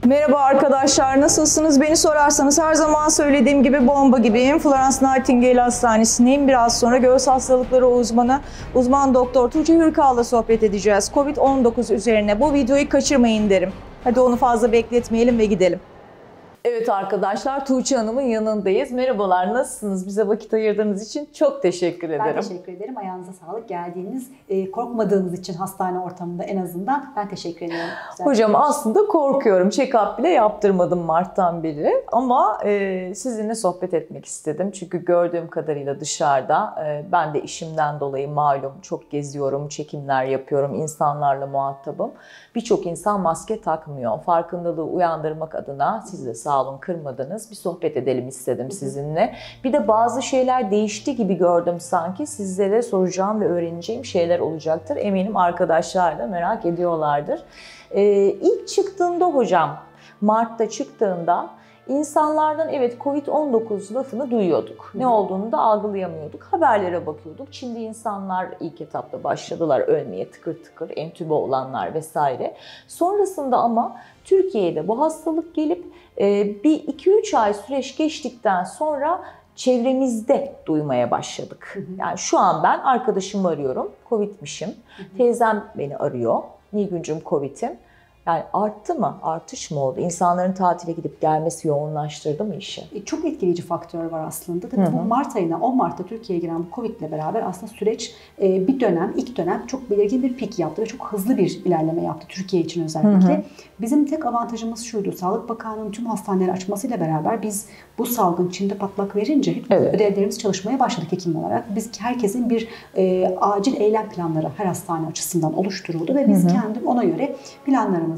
Merhaba arkadaşlar, nasılsınız? Beni sorarsanız her zaman söylediğim gibi bomba gibiyim. Florence Nightingale Hastanesi'ndeyim. Biraz sonra göğüs hastalıkları uzman doktor Tuğçe Hürkal'la sohbet edeceğiz. Covid-19 üzerine bu videoyu kaçırmayın derim. Hadi onu fazla bekletmeyelim ve gidelim. Evet arkadaşlar, Tuğçe Hanım'ın yanındayız. Merhabalar, nasılsınız? Bize vakit ayırdığınız için çok teşekkür ederim. Ben teşekkür ederim. Ayağınıza sağlık. Geldiğiniz, korkmadığınız için hastane ortamında en azından ben teşekkür ederim. Hocam aslında korkuyorum. Check-up bile yaptırmadım Mart'tan beri. Ama sizinle sohbet etmek istedim. Çünkü gördüğüm kadarıyla dışarıda ben de işimden dolayı malum çok geziyorum, çekimler yapıyorum, insanlarla muhatabım. Birçok insan maske takmıyor. Farkındalığı uyandırmak adına siz de sağ olun kırmadınız. Bir sohbet edelim istedim sizinle. Bir de bazı şeyler değişti gibi gördüm sanki. Sizlere soracağım ve öğreneceğim şeyler olacaktır. Eminim arkadaşlar da merak ediyorlardır. İlk çıktığında hocam, Mart'ta çıktığında İnsanlardan evet Covid-19 lafını duyuyorduk. Ne olduğunu da algılayamıyorduk. Haberlere bakıyorduk. Çin'de insanlar ilk etapta başladılar ölmeye tıkır tıkır, entübe olanlar vesaire. Sonrasında ama Türkiye'de bu hastalık gelip bir 2-3 ay süreç geçtikten sonra çevremizde duymaya başladık. Yani şu an ben arkadaşımı arıyorum. Covid'mişim. Teyzem beni arıyor. Nilgüncüm Covid'im. Yani arttı mı? Artış mı oldu? İnsanların tatile gidip gelmesi yoğunlaştırdı mı işi? Çok etkileyici faktör var aslında. Tabii bu Mart ayına, 10 Mart'ta Türkiye'ye giren bu Covid ile beraber aslında süreç ilk dönem çok belirgin bir pik yaptı ve çok hızlı bir ilerleme yaptı Türkiye için özellikle. Bizim tek avantajımız şuydu. Sağlık Bakanlığı'nın tüm hastaneleri açmasıyla beraber biz bu salgın Çin'de patlak verince ödevlerimiz çalışmaya başladık hekim olarak. Biz herkesin bir acil eylem planları her hastane açısından oluşturuldu ve biz kendim ona göre planlarımızı,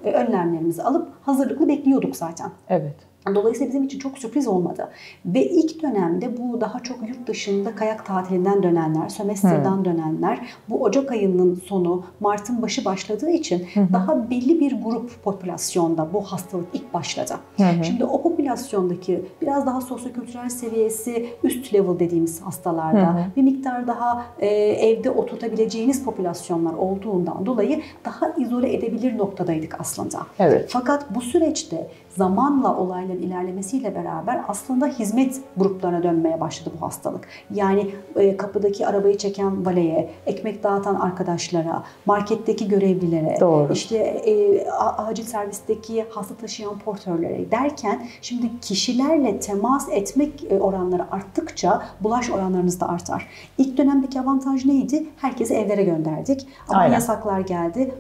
önlemlerimizi alıp hazırlıklı bekliyorduk zaten. Evet. Dolayısıyla bizim için çok sürpriz olmadı. Ve ilk dönemde bu daha çok yurt dışında kayak tatilinden dönenler, sömestrden dönenler, bu Ocak ayının sonu, Mart'ın başı başladığı için daha belli bir grup popülasyonda bu hastalık ilk başladı. Şimdi o popülasyondaki biraz daha sosyokültürel seviyesi üst level dediğimiz hastalarda bir miktar daha evde oturtabileceğiniz popülasyonlar olduğundan dolayı daha izole edebilir noktadaydık aslında. Evet. Fakat bu süreçte zamanla olayların ilerlemesiyle beraber aslında hizmet gruplarına dönmeye başladı bu hastalık. Yani kapıdaki arabayı çeken valeye, ekmek dağıtan arkadaşlara, marketteki görevlilere, işte acil servisteki hasta taşıyan portörlere derken şimdi kişilerle temas etmek oranları arttıkça bulaş oranlarımız da artar. İlk dönemdeki avantaj neydi? Herkesi evlere gönderdik. Ama yasaklar geldi,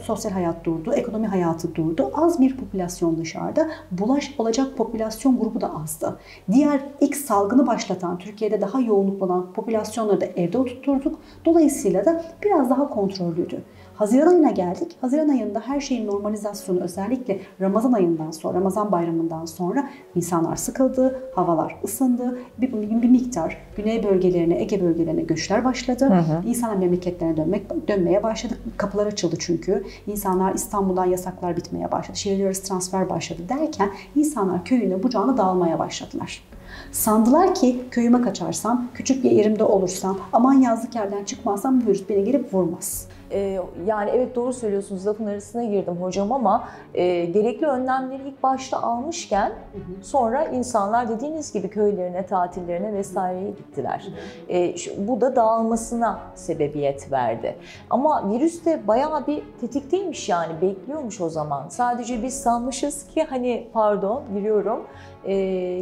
sosyal hayat durdu, ekonomi hayatı durdu. Az bir popülasyon dışarıda. Bulaş olacak popülasyon grubu da azdı. Diğer ilk salgını başlatan, Türkiye'de daha yoğunluklu olan popülasyonları da evde oturtturduk. Dolayısıyla da biraz daha kontrollüydü. Haziran ayına geldik. Haziran ayında her şeyin normalizasyonu özellikle Ramazan ayından sonra, Ramazan bayramından sonra insanlar sıkıldı, havalar ısındı. Bir miktar güney bölgelerine, Ege bölgelerine göçler başladı. İnsanlar memleketlerine dönmeye başladı. Kapılar açıldı çünkü. İnsanlar İstanbul'dan yasaklar bitmeye başladı. Şehirler arası transfer başladı derken insanlar köyüne bucağına dağılmaya başladılar. Sandılar ki köyüme kaçarsam, küçük bir yerimde olursam, aman yazlık yerden çıkmazsam bu virüs beni gelip vurmaz. Yani evet doğru söylüyorsunuz, lafın arasına girdim hocam ama gerekli önlemleri ilk başta almışken sonra insanlar dediğiniz gibi köylerine, tatillerine vesaireye gittiler. Bu da dağılmasına sebebiyet verdi. Ama virüs de bayağı bir tetikteymiş, yani bekliyormuş o zaman. Sadece biz sanmışız ki hani pardon giriyorum,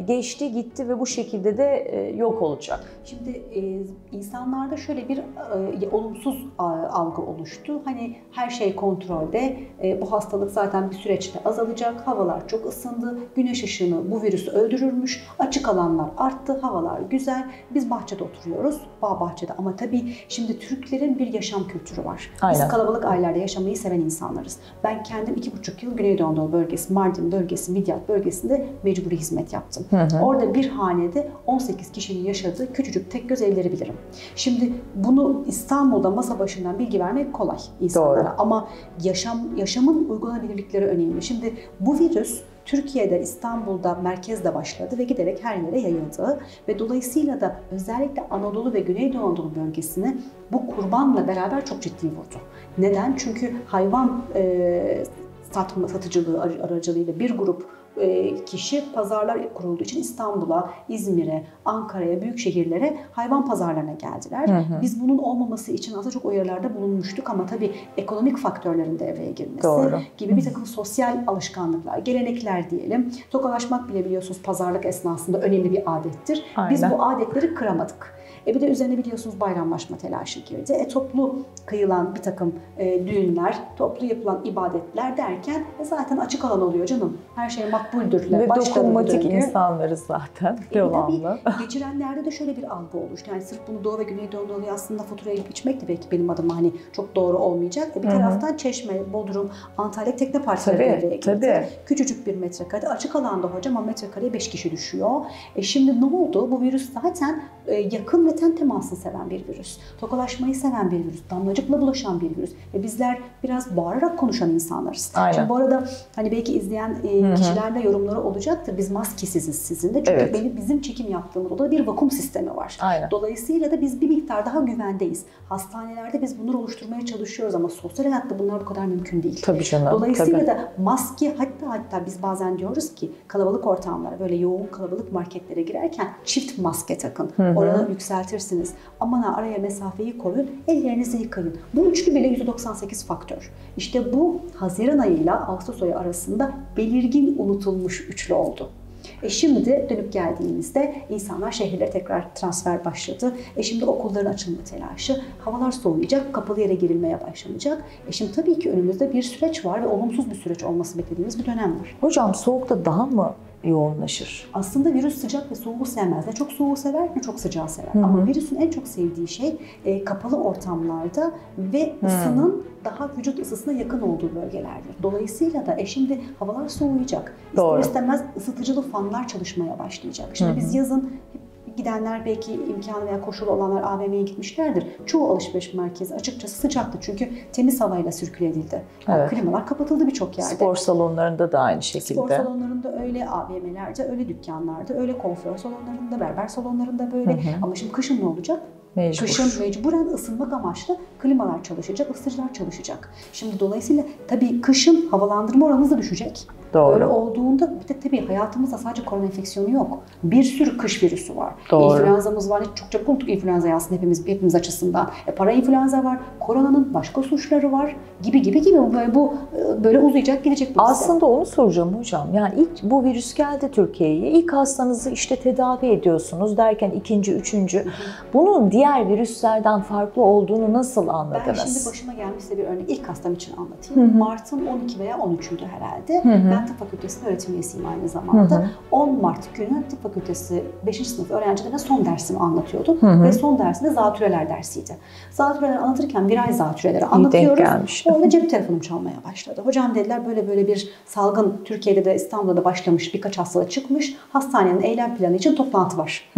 geçti gitti ve bu şekilde de yok olacak. Şimdi insanlarda şöyle bir olumsuz algı oluştu. Hani her şey kontrolde, bu hastalık zaten bir süreçte azalacak, havalar çok ısındı, güneş ışını bu virüsü öldürürmüş, açık alanlar arttı, havalar güzel, biz bahçede oturuyoruz, bağ bahçede. Ama tabii şimdi Türklerin bir yaşam kültürü var. Biz kalabalık ailelerle yaşamayı seven insanlarız. Ben kendim 2,5 yıl Güneydoğu Anadolu bölgesi, Mardin bölgesi, Midyat bölgesinde mecburi hizmet yaptım. Orada bir hanede 18 kişinin yaşadığı küçücük tek göz evleri bilirim. Şimdi bunu İstanbul'da masa başından bilgi vermek kolay insanlara. Ama yaşamın uygulanabilirlikleri önemli. Şimdi bu virüs Türkiye'de, İstanbul'da merkezde başladı ve giderek her yere yayıldı. Ve dolayısıyla da özellikle Anadolu ve Güneydoğu Anadolu bölgesini bu kurbanla beraber çok ciddi vurdu. Neden? Çünkü hayvan satıcılığı aracılığıyla bir grup kişi pazarlar kurulduğu için İstanbul'a, İzmir'e, Ankara'ya, büyük şehirlere hayvan pazarlarına geldiler. Biz bunun olmaması için aslında çok uyarılarda bulunmuştuk ama tabii ekonomik faktörlerin devreye girmesi gibi bir takım sosyal alışkanlıklar, gelenekler diyelim. Tokalaşmak bile biliyorsunuz pazarlık esnasında önemli bir adettir. Biz bu adetleri kıramadık. Bir de üzerine biliyorsunuz bayramlaşma telaşı girdi. Toplu kıyılan bir takım düğünler, toplu yapılan ibadetler derken zaten açık alan oluyor canım. Her şey makbuldür. Ve dokunmatik insanlarız zaten devamlı. Tabii geçirenlerde de şöyle bir algı oluştu. Yani sırf bunu Doğu ve Güneydoğu aslında faturaya içmek de belki benim adıma hani çok doğru olmayacak. Bir taraftan Çeşme, Bodrum, Antalya tekne parkları devreye girdi. Küçücük bir metrekare. Açık alanda hocam ama metrekareye 5 kişi düşüyor. Şimdi ne oldu? Bu virüs zaten yakın ve ten temasını seven bir virüs. Tokalaşmayı seven bir virüs. Damlacıkla bulaşan bir virüs. Biz biraz bağırarak konuşan insanlarız. Şimdi bu arada hani belki izleyen kişilerle yorumları olacaktır. Biz maskesiziz sizin de. Çünkü bizim çekim yaptığımız odada bir vakum sistemi var. Dolayısıyla da biz bir miktar daha güvendeyiz. Hastanelerde biz bunları oluşturmaya çalışıyoruz ama sosyal hayatta bunlar bu kadar mümkün değil. Tabii canım. Dolayısıyla da maske hatta biz bazen diyoruz ki kalabalık ortamlara böyle yoğun kalabalık marketlere girerken çift maske takın. Oranı yükseltirsiniz. Aman araya mesafeyi koruyun. Ellerinizi yıkayın. Bu üçlü bile %98 faktör. İşte bu Haziran ayıyla Ağustos ayı arasında belirgin unutulmuş üçlü oldu. Şimdi dönüp geldiğimizde insanlar şehirlere tekrar transfer başladı. Şimdi okulların açılma telaşı, havalar soğuyacak, kapalı yere girilmeye başlanacak. Şimdi tabii ki önümüzde bir süreç var ve olumsuz bir süreç olması beklediğimiz bir dönem var. Hocam soğukta daha mı yoğunlaşır? Aslında virüs sıcak ve soğuğu sevmez. Ne çok soğuğu sever ne çok sıcağı sever. Ama virüsün en çok sevdiği şey kapalı ortamlarda ve ısının daha vücut ısısına yakın olduğu bölgelerdir. Dolayısıyla da şimdi havalar soğuyacak. İster istemez ısıtıcılı fanlar çalışmaya başlayacak. Şimdi biz yazın gidenler belki imkanı veya koşulu olanlar AVM'ye gitmişlerdir. Çoğu alışveriş merkezi açıkçası sıcaktı çünkü temiz havayla sirküle edildi. Klimalar kapatıldı birçok yerde. Spor salonlarında da aynı şekilde. Spor salonlarında öyle, AVM'lerde öyle, dükkanlarda öyle, kuaför salonlarında, berber salonlarında böyle. Ama şimdi kışın ne olacak? Kışın mecburen ısınmak amaçlı klimalar çalışacak, ısıtıcılar çalışacak. Şimdi dolayısıyla tabii kışın havalandırma oranımız da düşecek. Öyle olduğunda bir de tabii hayatımızda sadece korona enfeksiyonu yok. Bir sürü kış virüsü var. İnfluenzamız var. Çok çabuk unuttuk influenzayı aslında hepimiz açısından. Para influenza var. Koronanın başka suçları var. Gibi. Bu böyle uzayacak, gidecek bu aslında onu soracağım hocam. Yani ilk bu virüs geldi Türkiye'ye. İlk hastanızı işte tedavi ediyorsunuz derken ikinci, üçüncü. Bunun diğer virüslerden farklı olduğunu nasıl anladınız? Ben şimdi başıma gelmişse bir örnek ilk hastam için anlatayım. Mart'ın 12 veya 13'üydü herhalde. Ben tıp fakültesinin öğretim üyesiyim aynı zamanda. 10 Mart günü tıp fakültesi 5. sınıf öğrencilerine son dersimi anlatıyordum. Ve son dersinde zatüreler dersiydi. Zatüreleri anlatırken viral zatüreleri anlatıyoruz. Orada cep telefonum çalmaya başladı. Hocam dediler böyle bir salgın Türkiye'de de İstanbul'da da başlamış, birkaç hastalık çıkmış. Hastanenin eylem planı için toplantı var.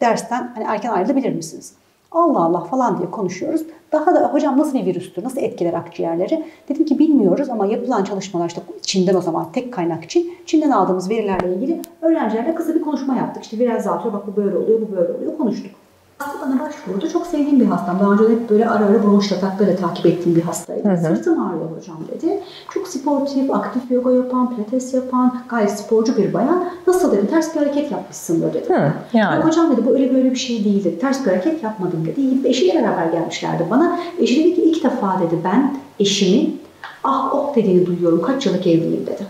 Dersten hani erken ayrılabilir misiniz? Allah Allah falan diye konuşuyoruz. Daha da hocam nasıl bir virüstür, nasıl etkiler akciğerleri? Dedim ki bilmiyoruz ama yapılan çalışmalar işte Çin'den o zaman tek kaynak Çin'den aldığımız verilerle ilgili öğrencilerle kısa bir konuşma yaptık. İşte viral zatürre bak bu böyle oluyor, bu böyle oluyor konuştuk. Hasta bana başvurdu. Çok sevdiğim bir hastam. Daha önce hep böyle ara bronş ataklarıyla takip ettiğim bir hastaydı. Sırtım ağrıyor hocam dedi. Çok sportif, aktif yoga yapan, pilates yapan, gayet sporcu bir bayan. Nasıl dedi? Ters bir hareket yapmışsındır dedi. Yani. Hocam dedi bu öyle böyle bir şey değil dedi. Ters bir hareket yapmadım dedi. Eşiyle beraber gelmişlerdi bana. Eşi dedi ki ilk defa dedi ben eşimin ah oh dediğini duyuyorum. Kaç yıllık evliyim dedi.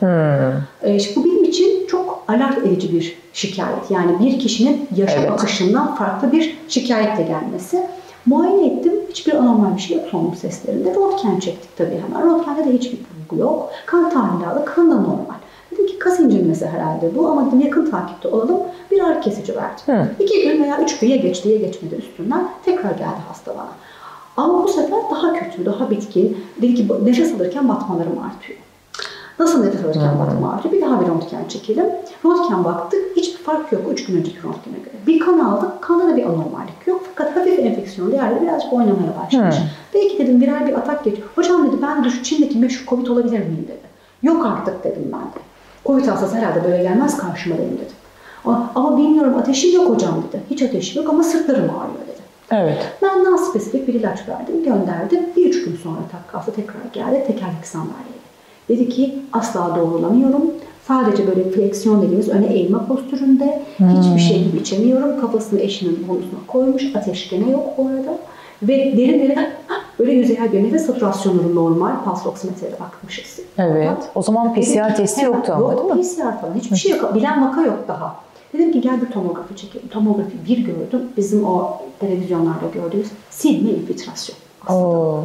Şimdi bu benim için çok alarm edici bir şikayet. Yani bir kişinin yaşam akışından farklı bir şikayetle gelmesi. Muayene ettim. Hiçbir anormal bir şey yok solunum seslerinde. Röntgen çektik tabii hemen. Röntgende de hiçbir bulgu yok. Kan tahlili kan da normal. Dedim ki kas incinmesi herhalde bu ama dedim yakın takipte olalım. Bir ağrı kesici verdi. 2 gün veya 3 gün ya geçti ya geçmedi üstünden. Tekrar geldi hasta bana. Ama bu sefer daha kötü, daha bitkin. Dedi ki nefes alırken batmalarım artıyor. Nasıl nefes alırken batma artıyor? Bir daha bir röntgen çekelim. Röntgen baktık. Hiçbir fark yok 3 gün önceki röntgene göre. Bir kan aldık. Kanda da bir anormallik yok. Fakat hafif enfeksiyon değerleri birazcık oynamaya başlamış. Belki dedim viral bir atak geçiyor. Hocam dedi ben de şu Çin'deki meşhur Covid olabilir miyim dedi. Yok artık dedim ben de. Covid hastası herhalde böyle gelmez karşıma dedim dedim. Ama bilmiyorum ateşim yok hocam dedi. Hiç ateşim yok ama sırtlarım ağrıyor dedi. Ben daha spesifik bir ilaç verdim, gönderdim. 1-3 gün sonra hasta tekrar geldi tekerlekli sandalyeye. Dedi ki asla doğrulamıyorum. Sadece böyle fleksiyon dediğimiz öne eğilme postüründe. Hiçbir şey gibi içemiyorum. Kafasını eşinin omzuna koymuş. Ateş gene yok bu arada. Ve derin böyle yüzeyel bir nefes satürasyonları normal. Pulse oksimetreye bakmışız. Evet. O zaman PCR testi yoktu ama değil mi? Yok PCR falan. Hiçbir şey yok. Bilen vaka yok daha. Dedim ki gel bir tomografi çekelim. Tomografi bir gördüm. Bizim o televizyonlarda gördüğümüz silme infiltrasyon aslında.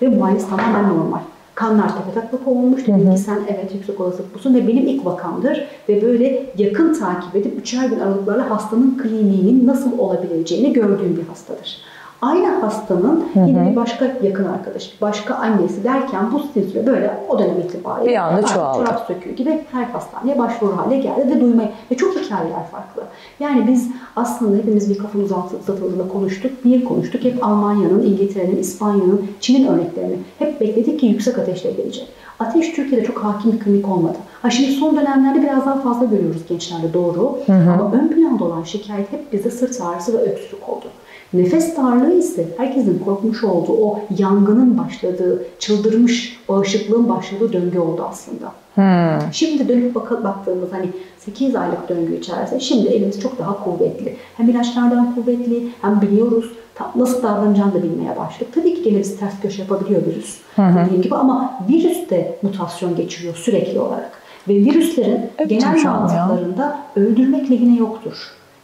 Ve muayenesi tamamen normal. Kanlar tepe olmuş. Dedim ki sen evet yüksek olasılık busun ve benim ilk vakamdır. Ve böyle yakın takip edip 3'er gün aralıklarla hastanın kliniğinin nasıl olabileceğini gördüğüm bir hastadır. Aynı hastanın yine bir başka yakın arkadaşı, başka annesi derken bu silsile böyle o dönem itibariyle bir anda çoğaldı. Çorap söküğü gibi her hastaneye başvuru hale geldi ve duymaya ve çok hikayeler farklı. Yani biz aslında hepimiz bir kafamız uzatıldığında konuştuk. Niye konuştuk? Hep Almanya'nın, İngiltere'nin, İspanya'nın, Çin'in örneklerini hep bekledik ki yüksek ateşle gelecek. Ateş Türkiye'de çok hakim bir klinik olmadı. Şimdi son dönemlerde biraz daha fazla görüyoruz gençlerde doğru. Ama ön planda olan şikayet hep bize sırt ağrısı ve öksürük oldu. Nefes darlığı ise herkesin korkmuş olduğu o yangının başladığı, çıldırmış bağışıklığın başladığı döngü oldu aslında. Şimdi dönüp baktığımız hani 8 aylık döngü içerisinde şimdi elimiz çok daha kuvvetli. Hem ilaçlardan kuvvetli hem biliyoruz nasıl davranacağını da bilmeye başladık. Tabii ki gene biz ters köşe yapabiliyor virüs. Dediğim gibi ama virüs de mutasyon geçiriyor sürekli olarak. Ve virüslerin genel mantıklarında öldürmek lehine yoktur.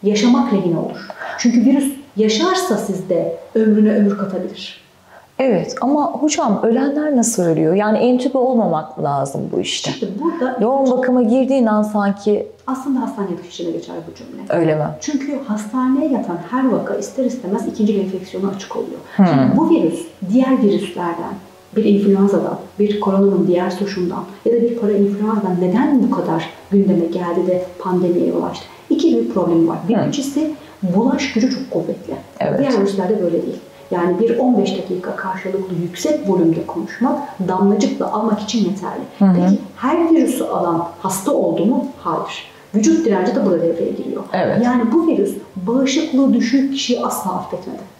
Yaşamak lehine olur. Çünkü virüs yaşarsa sizde ömrüne ömür katabilir. Evet ama hocam ölenler nasıl ölüyor? Yani entübe olmamak lazım bu işte. İşte burada yoğun bakıma girdiğin an sanki... Aslında hastane yatışına geçer bu cümle. Öyle mi? Çünkü hastaneye yatan her vaka ister istemez ikinci enfeksiyona açık oluyor. Şimdi bu virüs diğer virüslerden, bir influenzadan, bir koronanın diğer suçundan ya da bir parainfluenzadan neden bu kadar gündeme geldi de pandemiye ulaştı? İki büyük problemi var. Birincisi bulaş gücü çok kuvvetli. Evet. Diğer virüslerde böyle değil. Yani bir 15 dakika karşılıklı yüksek volümde konuşmak damlacıkla almak için yeterli. Peki her virüsü alan hasta oldu mu? Hayır. Vücut direnci de burada devreye giriyor. Evet. Yani bu virüs bağışıklığı düşük kişiyi asla affetmedi.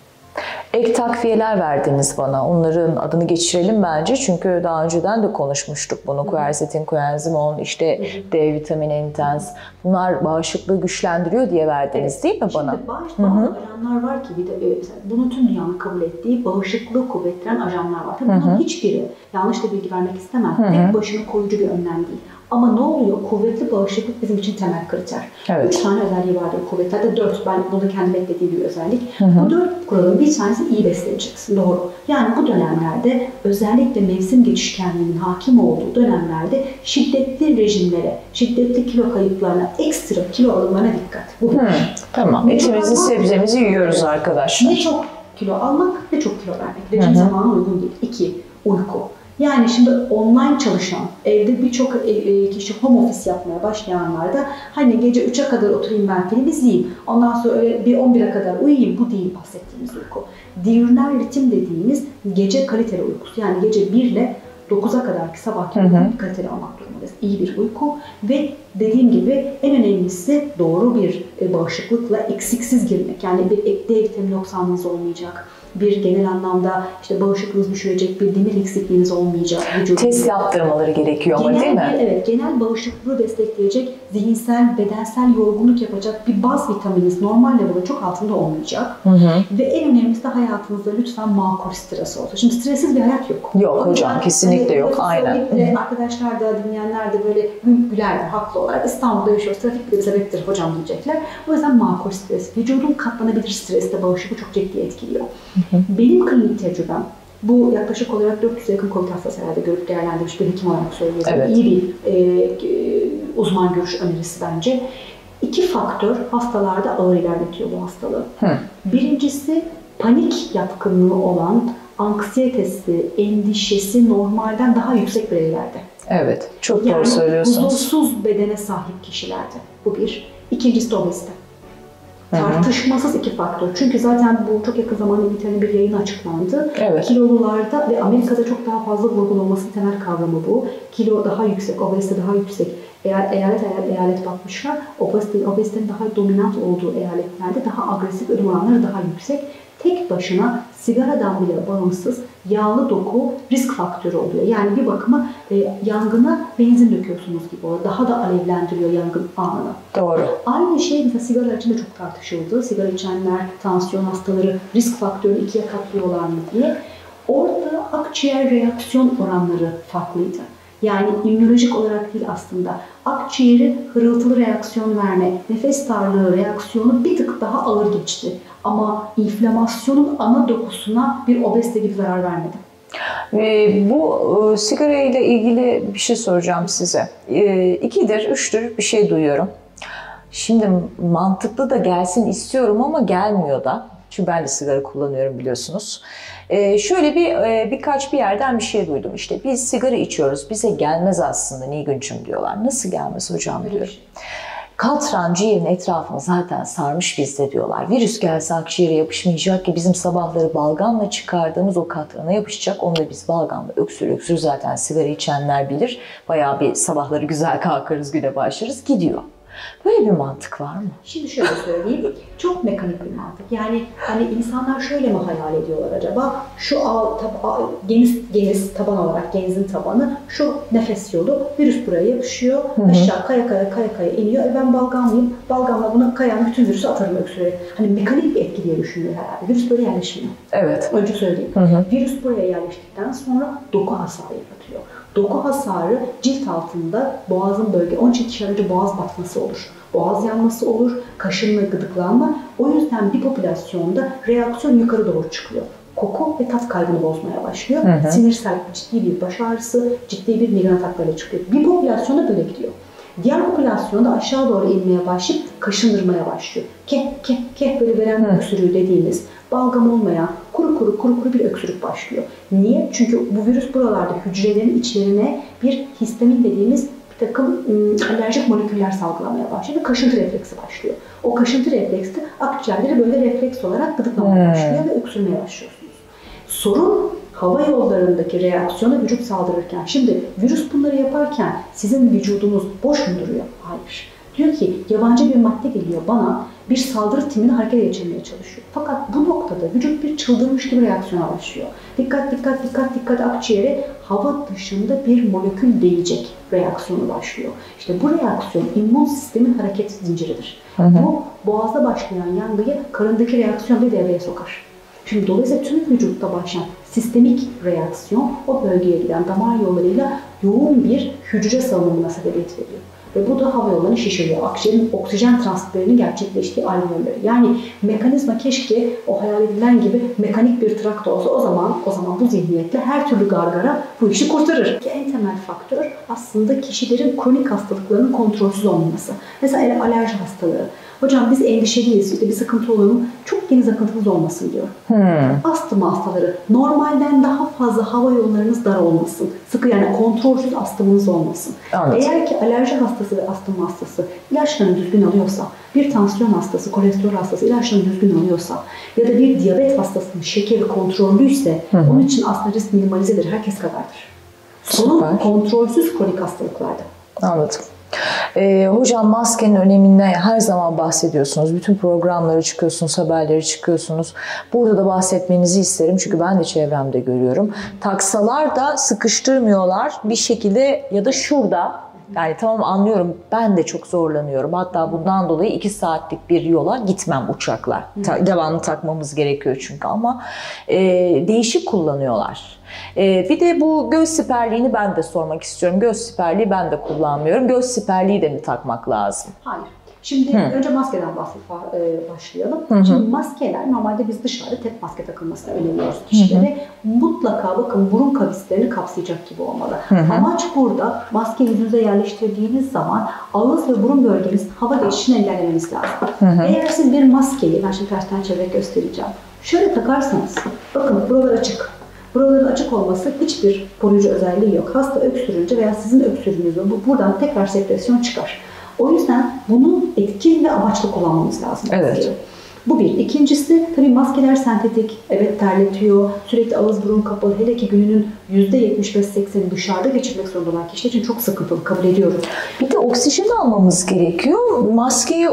Ek takviyeler verdiniz bana. Onların adını geçirelim bence. Çünkü daha önceden de konuşmuştuk bunu. Quercetin, coenzimon, işte D vitamini intens. Bunlar bağışıklığı güçlendiriyor diye verdiniz değil mi bana? Şimdi bazı ajanlar var ki bir de bunu tüm dünyanın kabul ettiği bağışıklığı kuvvettiren ajanlar var. Tabii bunun hiçbiri, yanlış da bilgi vermek istemem, tek başına koruyucu bir önlem değil. Ama ne oluyor? Kuvvetli bağışıklık bizim için temel kriter. Evet. 3 tane özelliği vardır kuvvetli. Hatta 4. Ben bunu kendim eklediğim bir özellik. Bu 4 kuralın bir tanesi iyi besleneceksin. Doğru. Yani bu dönemlerde özellikle mevsim geçişkenliğinin hakim olduğu dönemlerde şiddetli rejimlere, şiddetli kilo kayıplarına, ekstra kilo alımlarına dikkat. Bu Tamam. Etimizi, sebzemizi yiyoruz arkadaşlar. Ne çok kilo almak ne çok kilo vermek. Rejim zamanı uygun değil. 2. Uyku. Yani şimdi online çalışan, evde birçok kişi home office yapmaya başlayanlarda hani gece 3'e kadar oturayım ben film izleyeyim, ondan sonra öyle bir 11'e kadar uyuyayım, bu değil bahsettiğimiz uyku. Diurnal ritim dediğimiz gece kaliteli uykusu. Yani gece 1 ile 9'a kadarki sabahki uyku kaliteli almak durumundayız. İyi bir uyku ve dediğim gibi en önemlisi doğru bir bağışıklıkla eksiksiz girmek. Yani bir D vitamini noksanlığınız olmayacak. Bir genel anlamda işte bağışıklığınız düşürecek, bir demir eksikliğiniz olmayacak. Test yaptırmaları gerekiyor ama değil mi? Evet, genel bağışıklığı destekleyecek, zihinsel, bedensel yorgunluk yapacak bir baz vitamininiz normal level'ın çok altında olmayacak. Ve en önemlisi de hayatınızda lütfen makul stres olsun. Şimdi stressiz bir hayat yok. Yok hocam, kesinlikle yok. Aynen. Arkadaşlar da, dinleyenler de böyle gülerler haklı olarak. İstanbul'da yaşıyoruz, trafik bir sebeptir hocam diyecekler. O yüzden makul stres, vücudun katlanabilir stresi de bağışıklığı çok ciddi etkiliyor. Benim klinik tecrübem, bu yaklaşık olarak 400'e yakın COVID hastası herhalde görüp değerlendirmiş bir hekim olarak söylüyorum. Evet. İyi bir uzman görüş önerisi bence. 2 faktör hastalarda ağır ilerletiyor bu hastalığı. Birincisi panik yatkınlığı olan, anksiyetesi, endişesi normalden daha yüksek bireylerde. Evet, çok doğru söylüyorsunuz. Yani huzursuz bedene sahip kişilerde. Bu bir. İkincisi de obezite. Tartışmasız 2 faktör. Çünkü zaten bu çok yakın zamanda İngiltere'nin bir yayını açıklandı. Evet. Kilolularda ve Amerika'da çok daha fazla vurgulanmasının temel kavramı bu. Kilo daha yüksek, obezite daha yüksek. Eyalet bakmışlar. Obezitenin daha dominant olduğu eyaletlerde daha agresif ölüm oranları daha yüksek. Tek başına sigaradan bile bağımsız yağlı doku risk faktörü oluyor. Yani bir bakıma yangına benzin döküyorsunuz gibi oluyor. Daha da alevlendiriyor yangın anını. Doğru. Aynı şey mesela sigara için de çok tartışıldı. Sigara içenler, tansiyon hastaları risk faktörünü ikiye katlıyorlar mı diye. Orada akciğer reaksiyon oranları farklıydı. Yani immünolojik olarak değil aslında. Akciğeri hırıltılı reaksiyon verme, nefes darlığı reaksiyonu bir tık daha ağır geçti. Ama inflamasyonun ana dokusuna bir obezite gibi zarar vermedi. Bu sigara ile ilgili bir şey soracağım size. 2'dir, 3'tür bir şey duyuyorum. Şimdi mantıklı da gelsin istiyorum ama gelmiyor da. Çünkü ben de sigara kullanıyorum biliyorsunuz. Şöyle birkaç bir yerden bir şey duydum. İşte biz sigara içiyoruz, bize gelmez aslında Nilgün'cüm diyorlar. Nasıl gelmez hocam diyorum. Katran ciğerin etrafını zaten sarmış bizde diyorlar. Virüs gelse akciğere yapışmayacak ki bizim sabahları balgamla çıkardığımız o katrana yapışacak. Onu da biz balgamla öksür zaten sigara içenler bilir. Bayağı bir sabahları güzel kalkarız, güne başlarız, gidiyor. Böyle bir mantık var mı? Şimdi şöyle söyleyeyim, çok mekanik bir mantık. Yani hani insanlar şöyle mi hayal ediyorlar acaba? Şu geniz taban olarak, genizin tabanı, şu nefes yolu, virüs buraya yapışıyor, aşağı kaya iniyor. Ben balgamlıyım, balgamla buna kayan bütün virüsü atarım öksürerek. Hani mekanik bir etki diye düşünüyor herhalde. Virüs böyle yerleşmiyor. Evet. Önce söyleyeyim. Virüs buraya yerleştikten sonra doku hasarı yaratıyor. Doku hasarı cilt altında boğazın bölge, onun için kişi önce boğaz batması olur. Boğaz yanması olur, kaşınma, gıdıklanma. O yüzden bir popülasyonda reaksiyon yukarı doğru çıkıyor. Koku ve tat kaybını bozmaya başlıyor. Sinirsel ciddi bir baş ağrısı, ciddi bir migren ataklarıyla çıkıyor. Bir popülasyonda böyle gidiyor. Diğer popülasyonda aşağı doğru inmeye başlayıp kaşındırmaya başlıyor. Keh böyle veren öksürüğü dediğimiz balgam olmayan kuru bir öksürük başlıyor. Niye? Çünkü bu virüs buralarda hücrelerin içlerine bir histamin dediğimiz bir takım alerjik moleküller salgılamaya başlıyor ve kaşıntı refleksi başlıyor. O kaşıntı refleksi de akciğerleri böyle refleks olarak gıdıklamaya başlıyor ve öksürmeye başlıyorsunuz. Sorun hava yollarındaki reaksiyona vücut saldırırken. Şimdi virüs bunları yaparken sizin vücudunuz boş mu duruyor? Hayır. Diyor ki yabancı bir madde geliyor bana, bir saldırı timini harekete geçirmeye çalışıyor. Fakat bu noktada vücut bir çıldırmış gibi reaksiyona başlıyor. Dikkat akciğere hava dışında bir molekül değecek reaksiyonu başlıyor. İşte bu reaksiyon immün sistemin hareket zinciridir. Bu boğazda başlayan yangıyı karındaki reaksiyonda devreye sokar. Şimdi dolayısıyla tüm vücutta başlayan sistemik reaksiyon o bölgeye giden damar yollarıyla yoğun bir hücre salınımına sebebiyet veriyor. Ve bu da hava yollarını şişiriyor. Akciğerin oksijen transferinin gerçekleştiği alveolleri. Yani mekanizma keşke o hayal edilen gibi mekanik bir trakta olsa o zaman bu zihniyetle her türlü gargara bu işi kurtarır. En temel faktör aslında kişilerin kronik hastalıklarının kontrolsüz olmaması. Mesela alerji hastalığı. Hocam biz endişeliyiz, işte bir sıkıntı olur mu? Çok geniz akıntınız olmasın diyor. Astım hastaları, normalden daha fazla hava yollarınız dar olmasın. Sıkı yani kontrolsüz astımınız olmasın. Anladım. Eğer ki alerji hastası ve astım hastası ilaçlarını düzgün alıyorsa, bir tansiyon hastası, kolesterol hastası ilaçlarını düzgün alıyorsa ya da bir diyabet hastasının şekeri kontrollüyse onun için aslında risk minimalizedir, herkes kadardır. Sorun kontrolsüz kronik hastalıklarda. Anladım. Hocam maskenin öneminden her zaman bahsediyorsunuz. Bütün programlara çıkıyorsunuz, haberleri çıkıyorsunuz. Burada da bahsetmenizi isterim çünkü ben de çevremde görüyorum. Taksalar da sıkıştırmıyorlar bir şekilde ya da şurada. Yani tamam anlıyorum, ben de çok zorlanıyorum. Hatta bundan dolayı 2 saatlik bir yola gitmem uçakla. Devamlı takmamız gerekiyor çünkü ama değişik kullanıyorlar. Bir de bu göz siperliğini ben de sormak istiyorum. Göz siperliği ben de kullanmıyorum. Göz siperliği de mi takmak lazım? Hayır. Şimdi önce maskeden başlayalım. Şimdi maskeler normalde biz dışarıda tek maske takılmasını öneriyoruz kişilere. Mutlaka bakın burun kavislerini kapsayacak gibi olmalı. Amaç burada maske yüzünüze yerleştirdiğiniz zaman ağız ve burun bölgeniz hava geçişini engellemeniz lazım. Eğer siz bir maskeyi, ben şimdi tersten çevirerek göstereceğim. Şöyle takarsanız, bakın buralar açık. Buraların açık olması hiçbir koruyucu özelliği yok. Hasta öksürünce veya sizin öksürüğünüzde buradan tekrar sekresyon çıkar. O yüzden bunu etkin ve amaçlı kullanmamız lazım. Evet. Bu bir. İkincisi tabii maskeler sentetik, evet terletiyor, sürekli ağız burun kapalı, hele ki gününün %75-80'i dışarıda geçirmek zorunda olan kişiler için çok sıkıntılı, kabul ediyorum. Bir de oksijen almamız gerekiyor. Maskeyi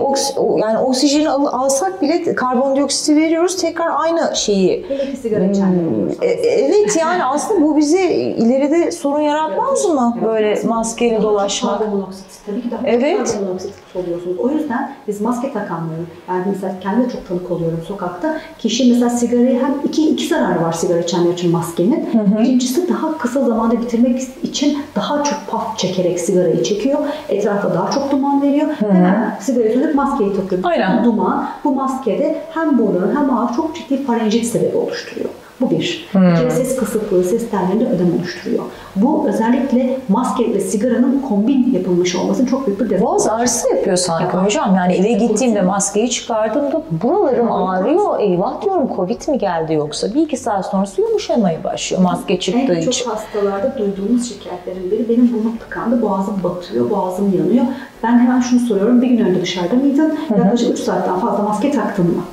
yani oksijeni alsak bile karbondioksiti veriyoruz. Tekrar aynı şeyi. Hele ki sigara içenler. Evet, yani aslında bu bize ileride sorun yaratmaz mı? Böyle maskeyle dolaşmak. Karbonmonoksit tabii ki daha evet. karbonmonoksit oluyorsunuz. O yüzden biz maske takanları, yani mesela kendim de çok tanık oluyorum sokakta. Kişi mesela sigarayı hem iki zararı var sigara içenler için maskenin. Birincisi daha kısa zamanda bitirmek için daha çok paf çekerek sigarayı çekiyor. Etrafa daha çok duman veriyor. Hemen sigarayı söndürüp maskeyi takıyor. Aynen. Bu duman bu maskede hem burun hem ağız çok ciddi farenjit sebebi oluşturuyor. Bu bir. Bir kere ses kısıklığı, ses tellerinde ödem oluşturuyor. Bu özellikle maske ve sigaranın kombin yapılmış olmasının çok büyük bir dezavantajı. Boğaz ağrısı yapıyor sanki hocam. Yani eve gittiğimde maskeyi çıkardığımda buralarım ağrıyor. Eyvah diyorum, Covid mi geldi yoksa? 1-2 saat sonrası yumuşamaya başlıyor maske çıktığı için. En çok hastalarda duyduğumuz şikayetlerin biri, benim burnum tıkandı, boğazım batıyor, boğazım yanıyor. Ben hemen şunu soruyorum, bir gün önce dışarıda mıydın? Yaklaşık 3 saatten fazla maske taktın mı?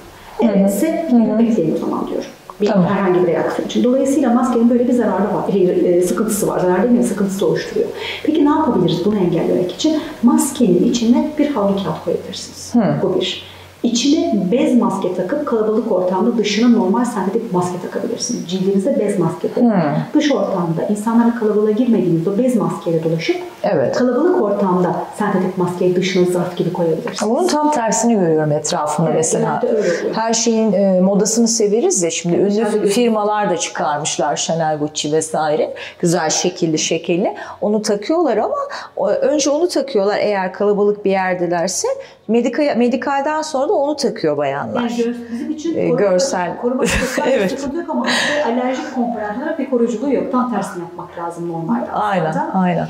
Evetse bekleyin o zaman diyorum. Herhangi bir reaksiyon için. Dolayısıyla maskenin böyle bir zararı var, sıkıntısı var. Zarar değil mi? Sıkıntısı oluşturuyor. Peki ne yapabiliriz bunu engellemek için? Maskenin içine bir havlu kağıt koyabilirsiniz. Bu bir. İçine bez maske takıp kalabalık ortamda dışına normal sentetik maske takabilirsiniz. Cildinize bez maske takıp dış ortamda insanlarla kalabalığa girmediğinizde o bez maskeyle dolaşıp kalabalık ortamda sentetik maskeyi dışına zarf gibi koyabilirsiniz. Bunun tam tersini görüyorum etrafımda mesela. Her şeyin modasını severiz ya, şimdi ünlü firmalar da çıkarmışlar, Chanel, Gucci vesaire. Güzel şekilli. Onu takıyorlar ama önce onu takıyorlar eğer kalabalık bir yerdelerse. Medikalden sonra da onu takıyor bayanlar. Yani bizim için görsel. Koruma evet. Sıkıntı yok ama alerjik komponentler bir koruyuculuğu yok. Tam tersini yapmak lazım normalde. Aynen.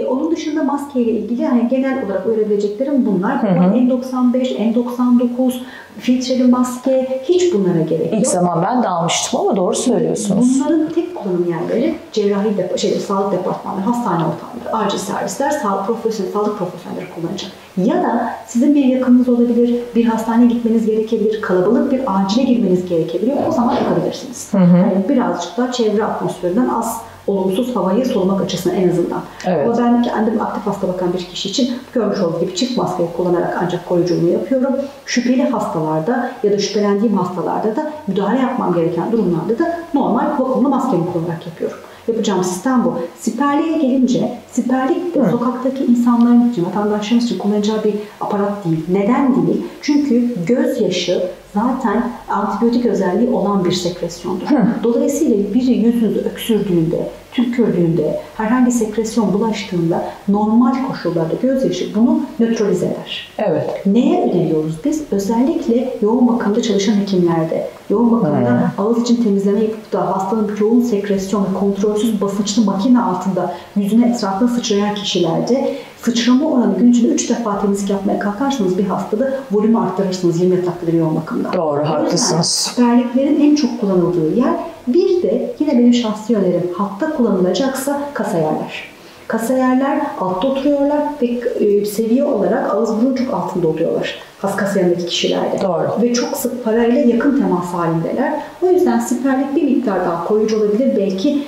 Onun dışında maskeyle ilgili yani genel olarak öğrenebileceklerim bunlar. N95, N99, filtreli maske, hiç bunlara gerek yok. İlk zaman ben de almıştım ama doğru söylüyorsunuz. Bunların tek kullanım yerleri cerrahi sağlık departmanları, hastane ortamları, acil servisler, sağlık profesyonelleri kullanacak. Ya da sizin bir yakınınız olabilir, bir hastaneye gitmeniz gerekebilir, kalabalık bir acile girmeniz gerekebiliyor. O zaman takabilirsiniz. Yani birazcık da çevre atmosferinden az olumsuz havayı solumak açısından en azından. Evet. Ama ben kendim aktif hasta bakan bir kişi için görmüş olduğu gibi çift maskeyi kullanarak ancak koruyuculuğu yapıyorum. Şüpheli hastalarda ya da şüphelendiğim hastalarda da müdahale yapmam gereken durumlarda da normal vakumlu maskemi kullanarak yapıyorum. Yapacağım sistem bu. Siperliğe gelince, siperlik de sokaktaki insanların için, vatandaşlarımız için kullanacağı bir aparat değil. Neden değil? Çünkü gözyaşı zaten antibiyotik özelliği olan bir sekresyondur. Dolayısıyla biri yüzünüzü öksürdüğünde, tükürdüğünde, herhangi sekresyon bulaştığında normal koşullarda gözyaşı bunu nötralize eder. Evet. Neye öneriyoruz biz? Özellikle yoğun bakımda çalışan hekimlerde, yoğun bakımda ağız için temizleme yapıp da hastanın yoğun sekresyon ve kontrolsüz basınçlı makine altında yüzüne etrafına sıçrayan kişilerde sıçrama oranı gün içinde 3 defa temizlik yapmaya kalkarsanız bir hastada volümü arttırırsınız 20 dakikada yoğun bakımda. Doğru, haklısınız. Siperliklerin en çok kullanıldığı yer. Bir de yine benim şahsi önerim hatta kullanılacaksa kasayerler. Kasayerler altta oturuyorlar ve seviye olarak ağız burun çok altında oluyorlar. Kasayerindeki kişilerde. Doğru. Ve çok sık parayla yakın temas halindeler. O yüzden siperlik bir miktar daha koruyucu olabilir. Belki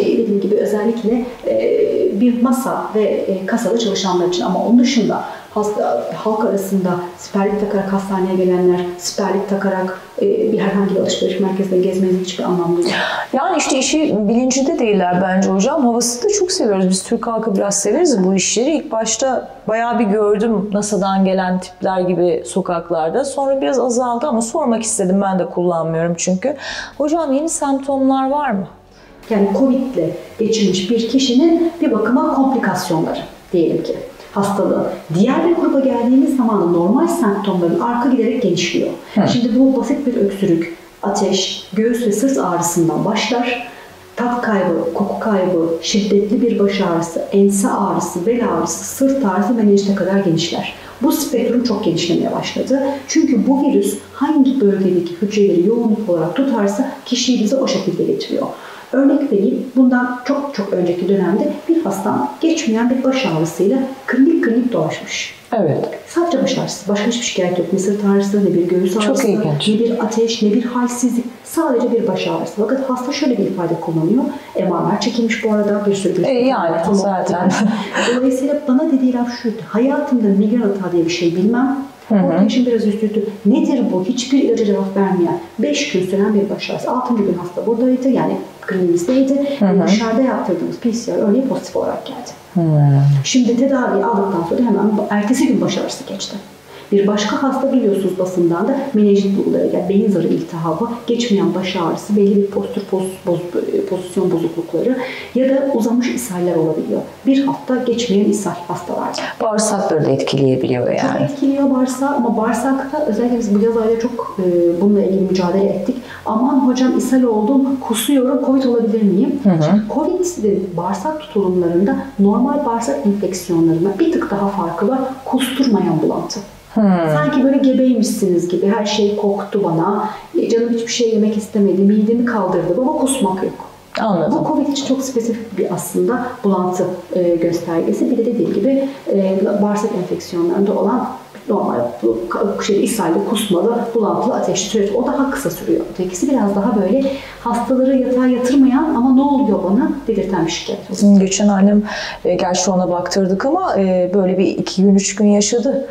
dediğim gibi özellikle bir masa ve kasada çalışanlar için ama onun dışında halk arasında siperlik takarak hastaneye gelenler, siperlik takarak bir herhangi bir alışveriş merkezinde gezmenin hiçbir anlamı yok. Yani işte işi bilincinde değiller bence hocam. Havasını da çok seviyoruz. Biz Türk halkı biraz severiz bu işleri. İlk başta bayağı bir gördüm NASA'dan gelen tipler gibi sokaklarda. Sonra biraz azaldı ama sormak istedim. Ben de kullanmıyorum çünkü. Hocam yeni semptomlar var mı? Yani Covid'le geçirmiş bir kişinin bir bakıma komplikasyonları diyelim ki. Hastalığı. Diğer bir gruba geldiğimiz zaman normal semptomların arka giderek genişliyor. Şimdi bu basit bir öksürük, ateş, göğüs ve sırt ağrısından başlar. Tat kaybı, koku kaybı, şiddetli bir baş ağrısı, ense ağrısı, bel ağrısı, sırt ağrısı ve menüste kadar genişler. Bu spektrum çok genişlemeye başladı. Çünkü bu virüs hangi bölgedeki hücreleri yoğunluk olarak tutarsa kişiyi bize o şekilde getiriyor. Örnek vereyim, bundan çok önceki dönemde bir hastam geçmeyen bir baş ağrısıyla klinik dolaşmış. Evet. Sadece baş ağrısı. Başka hiçbir şikayet yok. Ne sırt ağrısı, ne bir göğüs ağrısı, ne bir ateş, ne bir halsizlik. Sadece bir baş ağrısı. Fakat hasta şöyle bir ifade kullanıyor. MR'lar çekilmiş bu arada. Bir sürü yani zaten. Dolayısıyla bana dediği laf şuydu. Hayatımda migren hata diye bir şey bilmem. Orada yaşım biraz üstüydü. Nedir bu? Hiçbir ilaca cevap vermeyen 5 gün süren bir baş ağrısı. 6. gün hasta buradaydı. Yani kliniğimizdeydi. Dışarıda yaptırdığımız PCR örneği pozitif olarak geldi. Şimdi tedaviyi aldıktan sonra hemen ertesi gün baş ağrısı geçti. Bir başka hasta biliyorsunuz basından da menenjit bulguları, yani beyin zarı iltihabı, geçmeyen baş ağrısı, belli bir pozisyon bozuklukları ya da uzamış ishaller olabiliyor. Bir hafta geçmeyen ishal hastalarda. Bağırsakları da etkileyebiliyor yani. Çok etkiliyor bağırsağı ama bağırsakta özellikle biz bu yaz ayda çok bununla ilgili mücadele ettik. Aman hocam ishal oldum, kusuyorum, COVID olabilir miyim? Şimdi COVID'in bağırsak tutulumlarında normal bağırsak enfeksiyonlarına bir tık daha farkı var. Kusturmayan bulantı. Sanki böyle gebeymişsiniz gibi her şey koktu bana, canım hiçbir şey yemek istemedi, midemi kaldırdı ama kusmak yok. Anladım. Bu COVID için çok spesifik bir aslında bulantı göstergesi. Bir de dediğim gibi bağırsak enfeksiyonlarında olan normal ishalli, kusmalı, bulantılı, ateşli süreç. O daha kısa sürüyor. Ötekisi biraz daha böyle hastaları yatağa yatırmayan ama ne oluyor bana dedirten bir şikayet. Bizim geçen annem, gerçi ona baktırdık ama böyle bir 2 gün 3 gün yaşadı.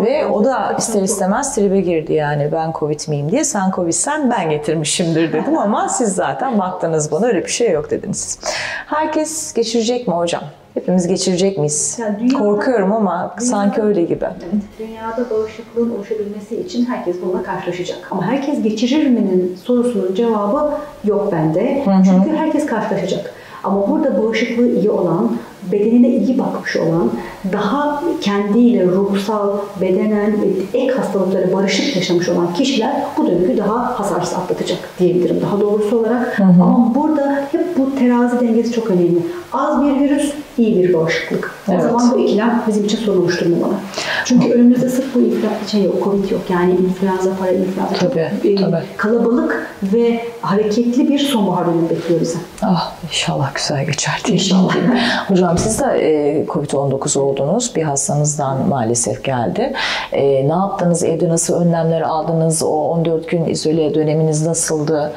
Ve o da ister istemez tribe girdi yani ben Covid miyim diye. Sen Covid'sen ben getirmişimdir dedim ama siz zaten baktınız bana, öyle bir şey yok dediniz. Herkes geçirecek mi hocam? Hepimiz geçirecek miyiz? Yani korkuyorum ama sanki öyle gibi. Evet, dünyada bağışıklığın oluşabilmesi için herkes bununla karşılaşacak. Ama herkes geçirir mi'nin sorusunun cevabı yok bende. Çünkü herkes karşılaşacak. Ama burada bağışıklığı iyi olan, bedenine iyi bakmış olan, daha kendiyle ruhsal, bedenen ve ek hastalıkları barışık yaşamış olan kişiler bu döngüyü daha hasarsız atlatacak diyebilirim daha doğrusu olarak. Ama burada hep bu terazi dengesi çok önemli. Az bir virüs, iyi bir bağışıklık. O zaman bu ikilem bizim için sorun oluşturmamalı. Çünkü önümüzde sırf bu şey yok, Covid yok. Yani influenza, parainfluenza çok kalabalık ve hareketli bir sonbahar dönemi bekliyor bizi. İnşallah güzel geçer diye. İnşallah. Hocam siz de Covid-19 oldunuz. Bir hastanızdan maalesef geldi. Ne yaptınız? Evde nasıl önlemler aldınız? O 14 gün izole döneminiz nasıldı?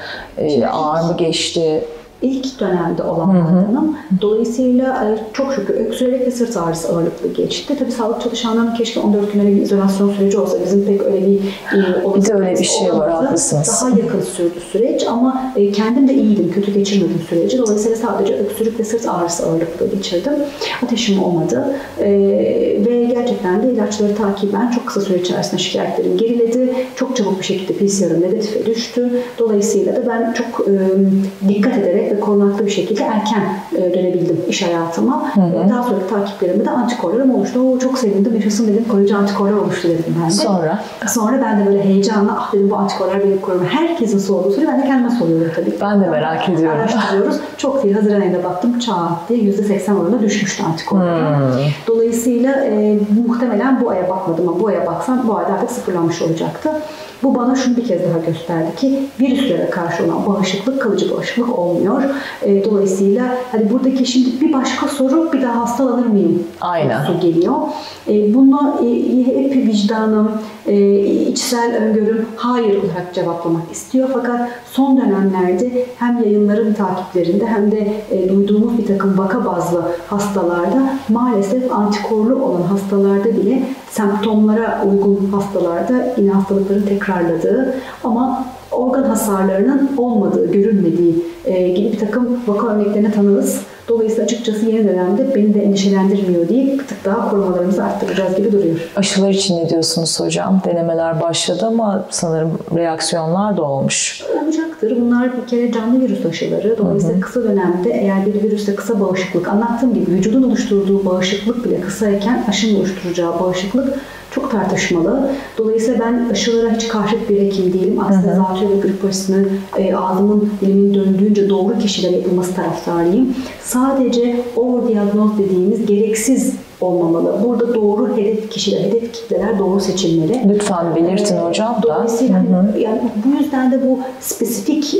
Ağır mı geçti? İlk dönemde olanlardanım. Dolayısıyla çok şükür öksürerek ve sırt ağrısı ağırlıklı geçti. Tabii sağlık çalışanlarının keşke 14 günlük bir izolasyon süreci olsa. Bizim pek öyle bir de öyle bir şey var, haklısınız. Daha yakın sürdü süreç ama kendim de iyiydim. Kötü geçirmedim süreci. Dolayısıyla sadece öksürük ve sırt ağrısı ağırlıklı geçirdim. Ateşim olmadı. Ve gerçekten de ilaçları takiben çok kısa süre içerisinde şikayetlerim geriledi. Çok çabuk bir şekilde PCR'ım negatife düştü. Dolayısıyla da ben çok dikkat ederek ve korunaklı bir şekilde erken dönebildim iş hayatıma. Daha sonraki takiplerimde de antikorlarım oluştu. Çok sevindim, yaşasın dedim, koruyucu antikorlar oluştu dedim ben de. Sonra ben de böyle heyecanla dedim bu antikorlar beni korur. Herkesin sorduğu soruyu ben de kendime soruyorum tabii. Ben de merak ediyorum. Araştırıyoruz. Çok değil, Haziran ayında baktım çat diye %80 oranında düşmüştü antikorlar. Dolayısıyla muhtemelen bu aya bakmadım ama bu aya baksam bu ayda artık sıfırlanmış olacaktı. Bu bana şunu bir kez daha gösterdi ki virüslere karşı olan bağışıklık kalıcı bağışıklık olmuyor. Dolayısıyla hani buradaki şimdi bir başka soru, bir daha hastalanır mıyım? Aynen. Geliyor. Bunu hep vicdanım, içsel öngörüm hayır olarak cevaplamak istiyor. Fakat son dönemlerde hem yayınların takiplerinde hem de duyduğumuz bir takım vaka bazlı hastalarda maalesef antikorlu olan hastalarda bile semptomlara uygun hastalarda yine hastalıkların tekrarladığı ama organ hasarlarının olmadığı, görülmediği gibi bir takım vaka örneklerine tanığız. Dolayısıyla açıkçası yeni dönemde beni de endişelendirmiyor diye bir tık daha korumalarımızı arttıracağız gibi duruyor. Aşılar için ne diyorsunuz hocam? Denemeler başladı ama sanırım reaksiyonlar da olmuş. Olacaktır. Bunlar bir kere canlı virüs aşıları. Dolayısıyla kısa dönemde eğer bir virüste kısa bağışıklık, anlattığım gibi vücudun oluşturduğu bağışıklık bile kısayken aşının oluşturacağı bağışıklık çok tartışmalı. Dolayısıyla ben aşılara hiç karşıt bir hekim değilim. Aslında zatürre ve grip aşısının ağzımın dilimin döndüğünce doğru kişilere yapılması taraftarıyım. Sadece overdiagnoz dediğimiz gereksiz olmamalı. Burada doğru hedef hedef kişiler, hedef kitleler doğru seçilmeli. Lütfen belirtin hocam da. Dolayısıyla yani bu yüzden de bu spesifik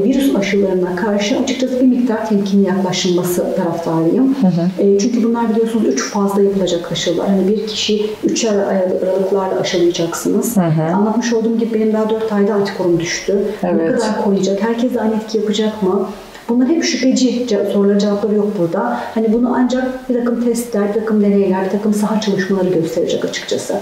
virüs aşılarına karşı açıkçası bir miktar temkinli yaklaşılması taraftarıyım. Çünkü bunlar biliyorsunuz 3 fazla yapılacak aşılar. Hani bir kişi 3 aralıklarla aşılayacaksınız. Anlatmış olduğum gibi benim daha 4 ayda antikorum düştü. Evet. Ne kadar koruyacak? Herkes de aynı etki yapacak mı? Bunlar hep şüpheci soruları, cevapları yok burada. Hani bunu ancak bir takım testler, bir takım deneyler, bir takım saha çalışmaları gösterecek açıkçası.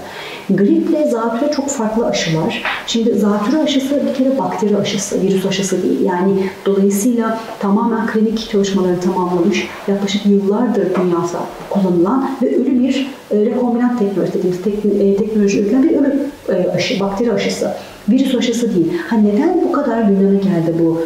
Griple zatürre çok farklı aşılar. Şimdi zatürre aşısı bir kere bakteri aşısı, virüs aşısı değil. Yani dolayısıyla tamamen klinik çalışmaları tamamlamış, yaklaşık yıllardır dünyada kullanılan ve ölü bir rekombinant teknoloji dediğimiz teknoloji üretilen bir ölü aşı, bakteri aşısı. Virüs aşısı değil. Neden bu kadar gündeme geldi bu?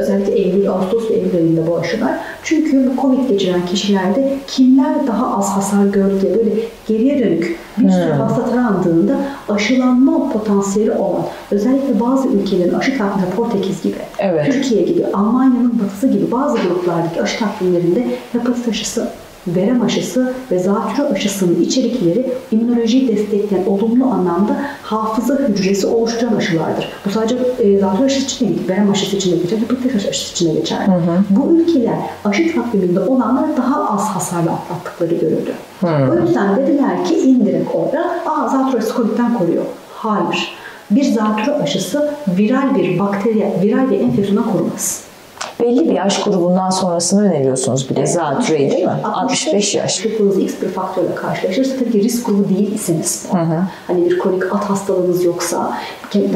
Özellikle Eylül, Ağustos ve Eylül ayında bu aşılar? Çünkü bu Covid geçiren kişilerde kimler daha az hasar gördü diye böyle geriye dönük bir sürü hasta tarandığında aşılanma potansiyeli olan, özellikle bazı ülkelerin aşı takvimi, Portekiz gibi, Türkiye gibi, Almanya'nın batısı gibi bazı gruplardaki aşı takvimlerinde hepatit aşısı, verem aşısı ve zatürre aşısının içerikleri immünolojiyi destekleyen olumlu anlamda hafıza hücresi oluşturan aşılardır. Bu sadece zatürre aşısı için değil, verem aşısı için de geçer, hepatit aşısı için de geçer. Bu ülkeler aşı takviminde olanlara daha az hasarla atlattıkları görüldü. O yüzden dediler ki indirekt olarak zatürre aşısı Covid'den koruyor. Hayır. Bir zatürre aşısı viral bir enfeksiyondan korumaz. Belli bir yaş grubundan sonrasını öneriyorsunuz bir de zatürreyi değil mi? 65 yaş. Çocukluğunuz X bir faktörle karşılaşırsa tabii ki risk grubu değilseniz, hani bir kronik at hastalığınız yoksa,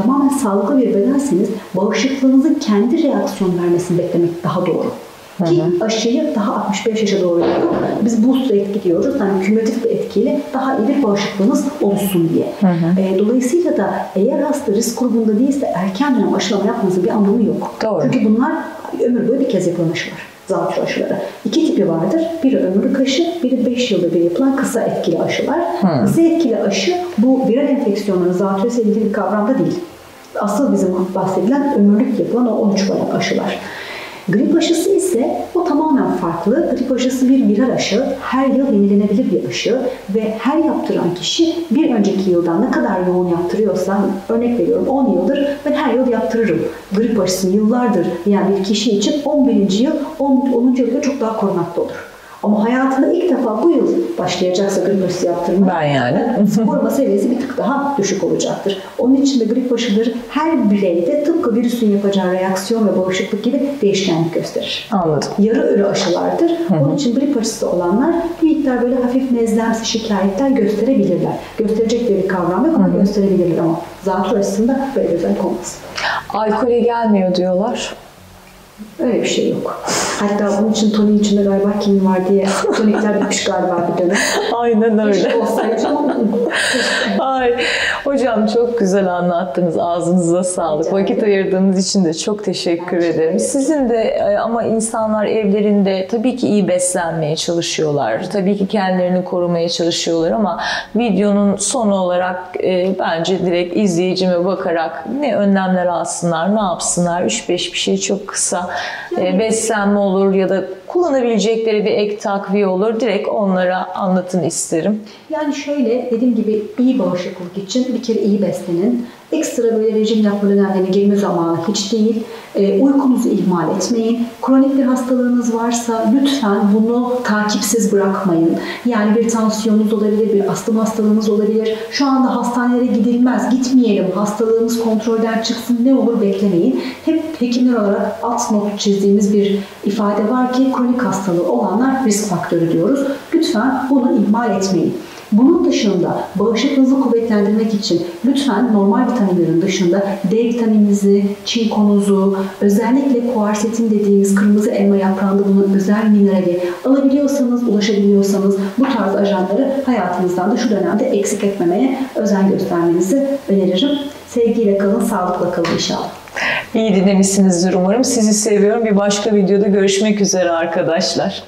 tamamen sağlıklı bir bedenseniz bağışıklığınızın kendi reaksiyon vermesini beklemek daha doğru. Ki aşıyı daha 65 yaşa doğru yapıyor. Biz boost etki diyoruz. Yani kümülatif bir etkiyle daha iyi bir bağışıklığınız oluşsun diye. Dolayısıyla da eğer hasta risk grubunda değilse erken dönem aşılama yapmanızın bir anlamı yok. Doğru. Çünkü bunlar ömür boyu bir kez yapılan aşılar. Zatürre aşıları. 2 tipi vardır. Biri ömürlük aşı, biri 5 yılda bir yapılan kısa etkili aşılar. Kısa etkili aşı bu viral enfeksiyonların zatürresiyle ilgili bir kavramda değil. Asıl bizim bahsedilen ömürlük yapılan o 13 varan aşılar. Grip aşısı ise o tamamen farklı. Grip aşısı bir viral aşı, her yıl yenilenebilir bir aşı ve her yaptıran kişi bir önceki yıldan ne kadar yoğun yaptırıyorsa, örnek veriyorum 10 yıldır ben her yıl yaptırırım. Grip aşısını yıllardır yani bir kişi için 11. yıl, 10. yılda çok daha korunaklı olur. Ama hayatında ilk defa bu yıl başlayacaksa grip aşısı yaptırmaya, koruma seviyesi bir tık daha düşük olacaktır. Onun için de grip aşıları her bireyde tıpkı virüsün yapacağı reaksiyon ve bağışıklık gibi değişkenlik gösterir. Anladım. Yarı ölü aşılardır. Onun için grip aşısı olanlar bir miktar böyle hafif nezlemsi şikayetler gösterebilirler. Gösterecek bir kavram yok ama gösterebilirler ama zatürre aşısında böyle bir özellik olmaz. Alkole gelmiyor diyorlar. Öyle bir şey yok. Hatta bunun için tonik içinde galiba kim var diye tonikler bitmiş galiba bir dönem. Aynen öyle. Ay, hocam çok güzel anlattınız. Ağzınıza sağlık. Vakit ayırdığınız için de çok teşekkür ederim. Sizin de ama insanlar evlerinde tabii ki iyi beslenmeye çalışıyorlar. Tabii ki kendilerini korumaya çalışıyorlar ama videonun sonu olarak bence direkt izleyicime bakarak ne önlemler alsınlar, ne yapsınlar? 3-5 bir şey çok kısa. Beslenme olur ya da kullanabilecekleri bir ek takviye olur. Direkt onlara anlatın isterim. Yani şöyle dediğim gibi iyi bağışıklık için bir kere iyi beslenin. Ekstra böyle rejim yapma dönemlerine girme zamanı hiç değil. Uykunuzu ihmal etmeyin. Kronik bir hastalığınız varsa lütfen bunu takipsiz bırakmayın. Yani bir tansiyonunuz olabilir, bir astım hastalığınız olabilir. Şu anda hastanelere gidilmez, gitmeyelim, hastalığımız kontrolden çıksın, ne olur beklemeyin. Hep hekimler olarak alt not çizdiğimiz bir ifade var ki kronik hastalığı olanlar risk faktörü diyoruz. Lütfen bunu ihmal etmeyin. Bunun dışında bağışıklığınızı kuvvetlendirmek için lütfen normal vitaminlerin dışında D vitamininizi, çinkonuzu, özellikle kuarsetin dediğimiz kırmızı elma yaprağında bulunan özel minerali alabiliyorsanız, ulaşabiliyorsanız bu tarz ajanları hayatınızdan da şu dönemde eksik etmemeye özen göstermenizi öneririm. Sevgiyle kalın, sağlıkla kalın inşallah. İyi dinlemişsinizdir umarım. Sizi seviyorum. Bir başka videoda görüşmek üzere arkadaşlar.